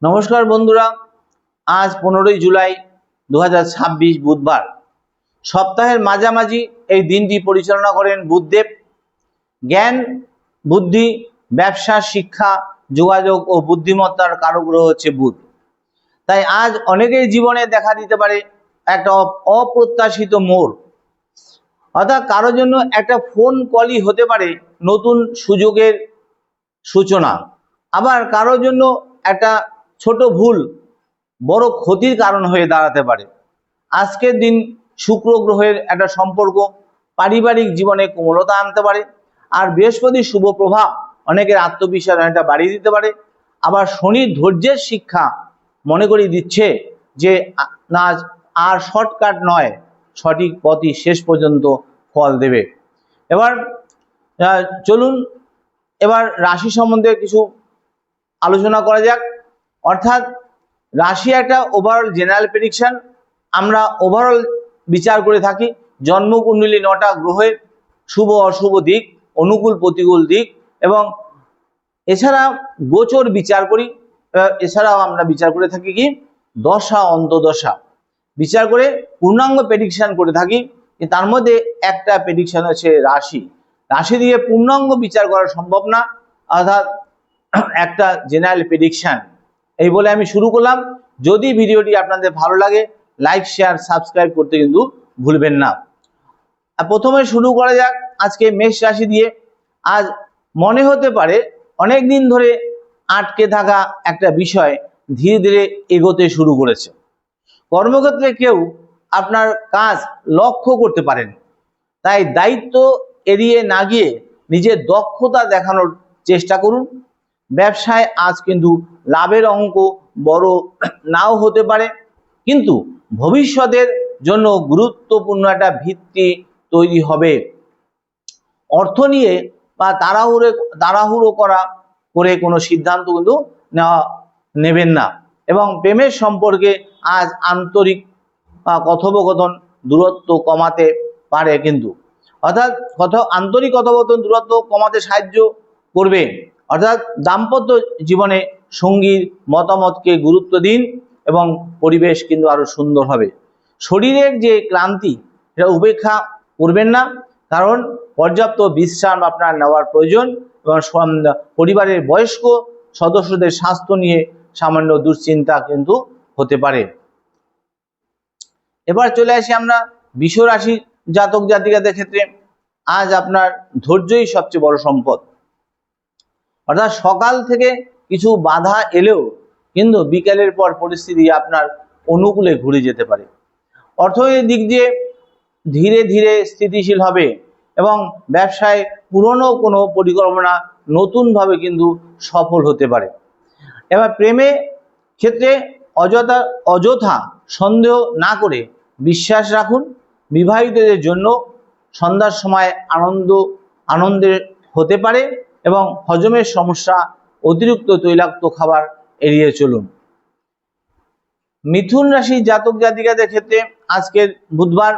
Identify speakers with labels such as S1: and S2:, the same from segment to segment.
S1: নমস্কার বন্ধুরা, আজ 15ই জুলাই 2026 বুধবার। সপ্তাহের মাঝামাঝি এই দিনটি পরিচালনা করেন বুধদেব। জ্ঞান, বুদ্ধি, ব্যবসা, শিক্ষা, যোগাযোগ ও বুদ্ধিমত্তার কারগ্রহ হচ্ছে বুধ। তাই আজ অনেকের জীবনে দেখা দিতে পারে একটা অপ্রত্যাশিত মোড়, অর্থাৎ কারোর জন্য একটা ফোন কলই হতে পারে নতুন সুযোগের সূচনা। আবার কারোর জন্য একটা ছোট ভুল বড় ক্ষতির কারণ হয়ে দাঁড়াতে পারে। আজকের দিন শুক্র গ্রহের একটা সম্পর্ক পারিবারিক জীবনে কোমলতা আনতে পারে। আর বৃহস্পতির শুভ প্রভাব অনেকের আত্মবিশ্বাস অনেকটা বাড়িয়ে দিতে পারে। আবার শনির ধৈর্যের শিক্ষা মনে করিয়ে দিচ্ছে যে না, আর শর্টকাট নয়, সঠিক পথই শেষ পর্যন্ত ফল দেবে। এবার চলুন এবার রাশি সম্বন্ধে কিছু আলোচনা করা যাক। অর্থাৎ রাশি একটা ওভারঅল জেনারেল প্রেডিকশন। আমরা ওভারঅল বিচার করে থাকি জন্মকুণ্ডলী 9টা গ্রহের শুভ অশুভ দিক, অনুকূল প্রতিকূল দিক, এবং এছাড়া গোচর বিচার করি। এছাড়াও আমরা বিচার করে থাকি কি দশা অন্তদশা বিচার করে পূর্ণাঙ্গ প্রেডিকশন করে থাকি। তার মধ্যে একটা প্রেডিকশন হচ্ছে রাশি। রাশি দিয়ে পূর্ণাঙ্গ বিচার করা সম্ভব না, অর্থাৎ একটা জেনারেল প্রেডিকশন। এই বলে আমি শুরু করলাম। যদি ভিডিওটি আপনাদের ভালো লাগে লাইক, শেয়ার, সাবস্ক্রাইব করতে কিন্তু ভুলবেন না। প্রথমে শুরু করা যাক আজকে মেষ রাশি দিয়ে। আজ মনে হতে পারে অনেক দিন ধরে আটকে থাকা একটা বিষয় ধীরে ধীরে এগোতে শুরু করেছে। কর্মক্ষেত্রে কেউ আপনার কাজ লক্ষ্য করতে পারেন, তাই দায়িত্ব এড়িয়ে না গিয়ে নিজের দক্ষতা দেখানোর চেষ্টা করুন। ব্যবসায় আজ কিন্তু লাভের অঙ্ক বড় নাও হতে পারে, কিন্তু ভবিষ্যতের জন্য গুরুত্বপূর্ণ একটা ভিত্তি তৈরি হবে। অর্থ নিয়ে বা তাড়াহুড়ো করে কোনো সিদ্ধান্ত কিন্তু নেবেন না। এবং প্রেমের সম্পর্কে আজ আন্তরিক কথোপকথন দূরত্ব কমাতে পারে, কিন্তু অর্থাৎ আন্তরিক কথোপকথন দূরত্ব কমাতে সাহায্য করবে। অর্থাৎ দাম্পত্য জীবনে সঙ্গীর মতামতকে গুরুত্ব দিন এবং পরিবেশ কিন্তু আরো সুন্দর হবে। শরীরের যে ক্লান্তি সেটা উপেক্ষা করবেন না, কারণ পর্যাপ্ত বিশ্রাম আপনার নেওয়ার প্রয়োজন। এবং পরিবারের বয়স্ক সদস্যদের স্বাস্থ্য নিয়ে সামান্য দুশ্চিন্তা কিন্তু হতে পারে। এবার চলে আসি আমরা বৃষ রাশি জাতক জাতিকাদের ক্ষেত্রে। আজ আপনার ধৈর্যই সবচেয়ে বড় সম্পদ। অর্থাৎ সকাল থেকে কিছু বাধা এলেও কিন্তু বিকেলের পর পরিস্থিতি আপনার অনুকূলে ঘুরে যেতে পারে। অর্থনৈতিক দিক দিয়ে ধীরে ধীরে স্থিতিশীল হবে এবং ব্যবসায় পুরনো কোনো পরিকল্পনা নতুনভাবে কিন্তু সফল হতে পারে। এবার প্রেমে ক্ষেত্রে অযথা সন্দেহ না করে বিশ্বাস রাখুন। বিবাহিতদের জন্য সন্ধ্যার সময় আনন্দের হতে পারে এবং হজমের সমস্যা, অতিরিক্ত তৈলাক্ত খাবার এড়িয়ে চলুন। মিথুন রাশি জাতক জাতিকাদের ক্ষেত্রে আজকের বুধবার,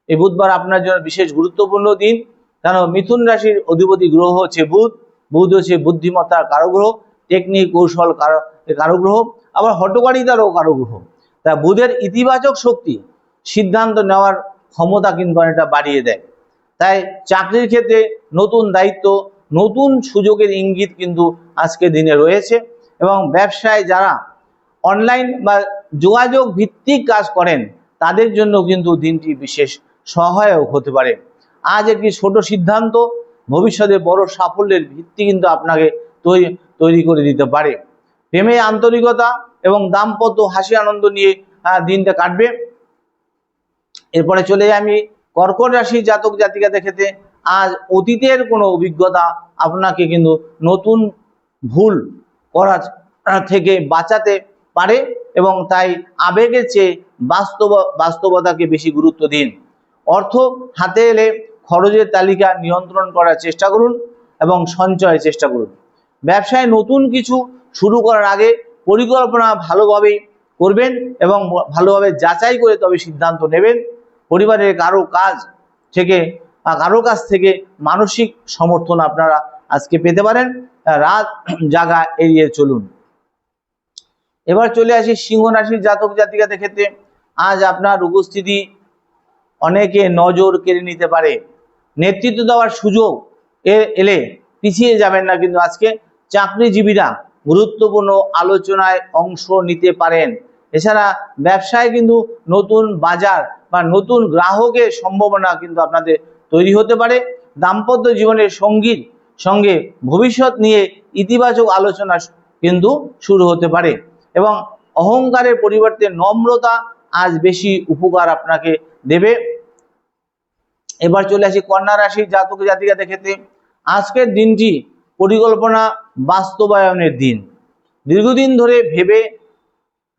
S1: এই বুধবার আপনার জন্য বিশেষ গুরুত্বপূর্ণ দিন। কারণ মিথুন রাশির অধিপতি গ্রহ হচ্ছে বুধ। বুধ হচ্ছে বুদ্ধিমত্তার কারগ্রহ, টেকনিক কৌশল কারগ্রহ, আবার হঠকারিতারও কারগ্রহ। তা বুধের ইতিবাচক শক্তি সিদ্ধান্ত নেওয়ার ক্ষমতা কিন্তু অনেকটা বাড়িয়ে দেয়। তাই চাকরির ক্ষেত্রে নতুন দায়িত্ব, নতুন সুযোগের ইঙ্গিত কিন্তু আজকের দিনে রয়েছে। এবং ব্যবসায় যারা অনলাইন বা যোগাযোগ ভিত্তিক কাজ করেন তাদের জন্য কিন্তু দিনটি বিশেষ সহায়ক হতে পারে। আজ একটি ছোট সিদ্ধান্ত ভবিষ্যতে বড় সাফল্যের ভিত্তি কিন্তু আপনাকে তৈরি করে দিতে পারে। প্রেমে আন্তরিকতা এবং দাম্পত্য হাসি আনন্দ নিয়ে দিনটা কাটবে। এরপরে চলে যাই আমি কর্কট রাশি জাতক জাতিকাদের ক্ষেত্রে। আজ অতীতের কোনো অভিজ্ঞতা আপনাকে কিন্তু নতুন ভুল করা থেকে বাঁচাতে পারে, এবং তাই আবেগের চেয়ে বাস্তবতাকে বেশি গুরুত্ব দিন। অর্থ হাতে এলে খরচের তালিকা নিয়ন্ত্রণ করার চেষ্টা করুন এবং সঞ্চয়ের চেষ্টা করুন। ব্যবসায় নতুন কিছু শুরু করার আগে পরিকল্পনা ভালোভাবে করবেন এবং ভালোভাবে যাচাই করে তবে সিদ্ধান্ত নেবেন। পরিবারের কারো কাছ থেকে মানসিক সমর্থন আপনারা আজকে পেতে পারেন। রাত জাগা এড়িয়ে চলুন। এবার চলে আসি সিংহ রাশির জাতক জাতিকাদের ক্ষেত্রে। আজ আপনার উপস্থিতি অনেকে নজর কেড়ে নিতে পারে। নেতৃত্ব দেওয়ার সুযোগ এলে পিছিয়ে যাবেন না, কিন্তু আজকে চাকরিজীবীরা গুরুত্বপূর্ণ আলোচনায় অংশ নিতে পারেন। এছাড়া ব্যবসায় কিন্তু নতুন বাজার বা নতুন গ্রাহকের সম্ভাবনা কিন্তু আপনাদের তৈরি হতে পারে। দাম্পত্য জীবনের সঙ্গীর সঙ্গে ভবিষ্যৎ নিয়ে ইতিবাচক আলোচনা কিন্তু শুরু হতে পারে এবং অহংকারের পরিবর্তে নম্রতা আজ বেশি উপকার আপনাকে দেবে। এবার চলে আসি কন্যা রাশির জাতক জাতিকাদের ক্ষেত্রে। আজকের দিনটি পরিকল্পনা বাস্তবায়নের দিন। দীর্ঘদিন ধরে ভেবে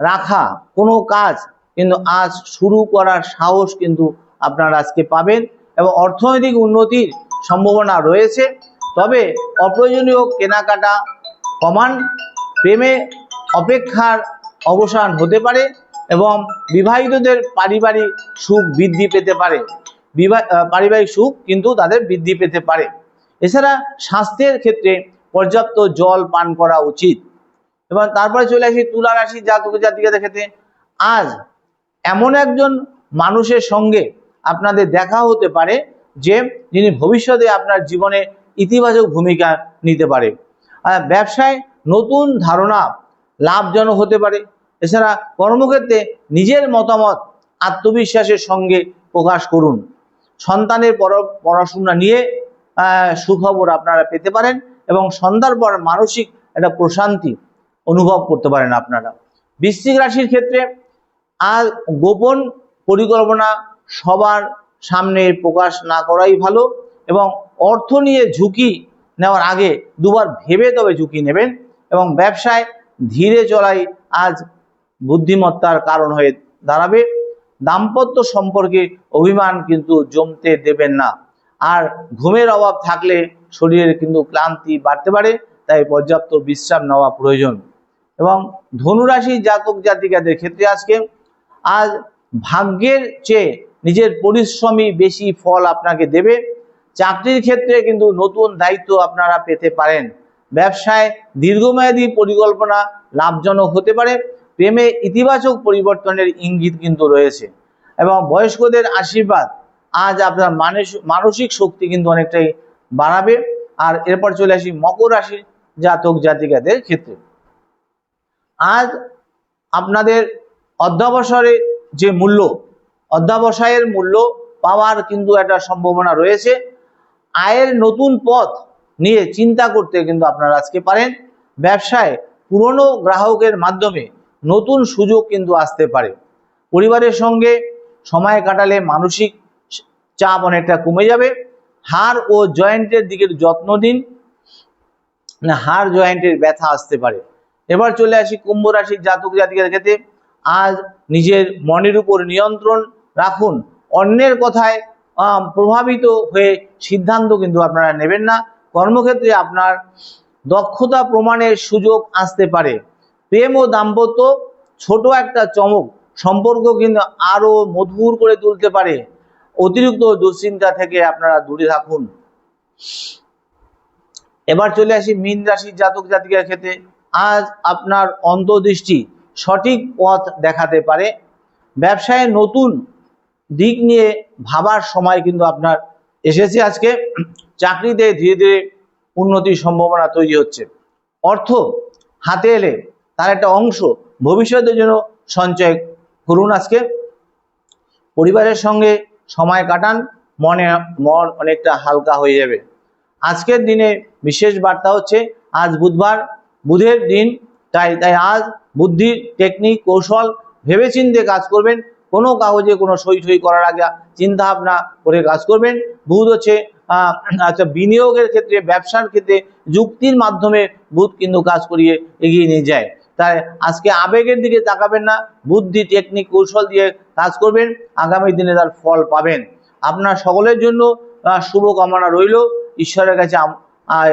S1: রাখা কোনো কাজ কিন্তু আজ শুরু করার সাহস কিন্তু আপনারা আজকে পাবেন এবং অর্থনৈতিক উন্নতির সম্ভাবনা রয়েছে। তবে অপ্রয়োজনীয় কেনাকাটা কমান। প্রেমে অপেক্ষার অবসান হতে পারে এবং বিবাহিতদের পারিবারিক সুখ বৃদ্ধি পেতে পারে। পারিবারিক সুখ কিন্তু তাদের বৃদ্ধি পেতে পারে। এছাড়া স্বাস্থ্যের ক্ষেত্রে পর্যাপ্ত জল পান করা উচিত। এবং তারপরে চলে আসি তুলা রাশির জাতক জাতিকাদের ক্ষেত্রে। আজ এমন একজন মানুষের সঙ্গে আপনাদের দেখা হতে পারে যে যিনি ভবিষ্যতে আপনার জীবনে ইতিবাচক ভূমিকা নিতে পারে। ব্যবসায় নতুন ধারণা লাভজনক হতে পারে। এছাড়া কর্মক্ষেত্রে নিজের মতামত আত্মবিশ্বাসের সঙ্গে প্রকাশ করুন। সন্তানের পড়াশোনা নিয়ে সুখবর আপনারা পেতে পারেন এবং সন্ধ্যার পর মানসিক একটা প্রশান্তি অনুভব করতে পারেন আপনারা। বৃশ্চিক রাশির ক্ষেত্রে আর গোপন পরিকল্পনা সবার সামনে প্রকাশ না করাই ভালো এবং অর্থ নিয়ে ঝুঁকি নেওয়ার আগে দুবার ভেবে তবে ঝুঁকি নেবেন এবং ব্যবসায় ধীরে চলাই আজ বুদ্ধিমত্তার কারণ হয়ে দাঁড়াবে। দাম্পত্য সম্পর্কে অভিমান কিন্তু জমতে দেবেন না। আর ঘুমের অভাব থাকলে শরীরের কিন্তু ক্লান্তি বাড়তে পারে, তাই পর্যাপ্ত বিশ্রাম নেওয়া প্রয়োজন। এবং ধনুরাশি জাতক জাতিকাদের ক্ষেত্রে আজ ভাগ্যের চেয়ে নিজের পরিশ্রমই বেশি ফল আপনাকে দেবে। চাকরির ক্ষেত্রে কিন্তু নতুন দায়িত্ব আপনারা পেতে পারেন। ব্যবসায় দীর্ঘমেয়াদী পরিকল্পনা লাভজনক হতে পারে। প্রেমে ইতিবাচক পরিবর্তনের ইঙ্গিত কিন্তু রয়েছে এবং বয়স্কদের আশীর্বাদ আজ আপনার মানসিক শক্তি কিন্তু অনেকটাই বাড়াবে। আর এরপর চলে আসি মকর রাশির জাতক জাতিকাদের ক্ষেত্রে। আজ আপনাদের অধ্যবসায়ের যে মূল্য, অধ্যবসায়ের মূল্য পাওয়ার কিন্তু একটা সম্ভাবনা রয়েছে। আয়ের নতুন পথ নিয়ে চিন্তা করতে কিন্তু আপনারা আজকে পারেন। ব্যবসায় পুরনো গ্রাহকের মাধ্যমে নতুন সুযোগ কিন্তু আসতে পারে। পরিবারের সঙ্গে সময় কাটালে মানসিক চাপ অনেকটা কমে যাবে। হাড় ও জয়েন্টের দিকে যত্ন দিন, না হাড় জয়েন্টের ব্যথা আসতে পারে। এবার চলে আসি কুম্ভ রাশির জাতক জাতিকাদের ক্ষেত্রে। আজ নিজের মনের উপর নিয়ন্ত্রণ রাখুন। অন্যের কথায় প্রভাবিত হয়ে সিদ্ধান্ত কিন্তু আপনারা নেবেন না। কর্মক্ষেত্রে আপনার দক্ষতা প্রমাণের সুযোগ আসতে পারে। প্রেম ও দাম্পত্য ছোট একটা চমক সম্পর্ক কিন্তু আরো মধুর করে তুলতে পারে। অতিরিক্ত দুশ্চিন্তা থেকে আপনারা দূরে থাকুন। এবার চলে আসি মীন রাশির জাতক জাতিকার ক্ষেত্রে। আজ আপনার অন্তর্দৃষ্টি সঠিক পথ দেখাতে পারে। ব্যবসায় নতুন দিক নিয়ে ভাবার সময় কিন্তু আপনার এসেছে। আজকে চাকরিতে ধীরে ধীরে উন্নতির সম্ভাবনা তৈরি হচ্ছে। অর্থ হাতে এলে তার একটা অংশ ভবিষ্যতের জন্য সঞ্চয় করুন। আজকে পরিবারের সঙ্গে সময় কাটান, মন অনেকটা হালকা হয়ে যাবে। আজকের দিনে বিশেষ বার্তা হচ্ছে আজ বুধবার, বুধের দিন, তাই আজ বুদ্ধির টেকনিক কৌশল ভেবেচিন্তে কাজ করবেন। কোনো কাগজে কোনো সই করার আগে চিন্তা ভাবনা করে কাজ করবেন। বুধ হচ্ছে বিনিয়োগের ক্ষেত্রে, ব্যবসার ক্ষেত্রে যুক্তির মাধ্যমে বুধ কিন্তু কাজ করিয়ে এগিয়ে নিয়ে যায়। তাই আজকে আবেগের দিকে তাকাবেন না, বুদ্ধি টেকনিক কৌশল দিয়ে কাজ করবেন, আগামী দিনে তার ফল পাবেন। আপনার সকলের জন্য শুভ কামনা রইল। ঈশ্বরের কাছে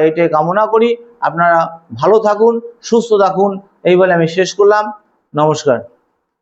S1: এটাই কামনা করি আপনারা ভালো থাকুন, সুস্থ থাকুন, এই বলে আমি শেষ করলাম। নমস্কার।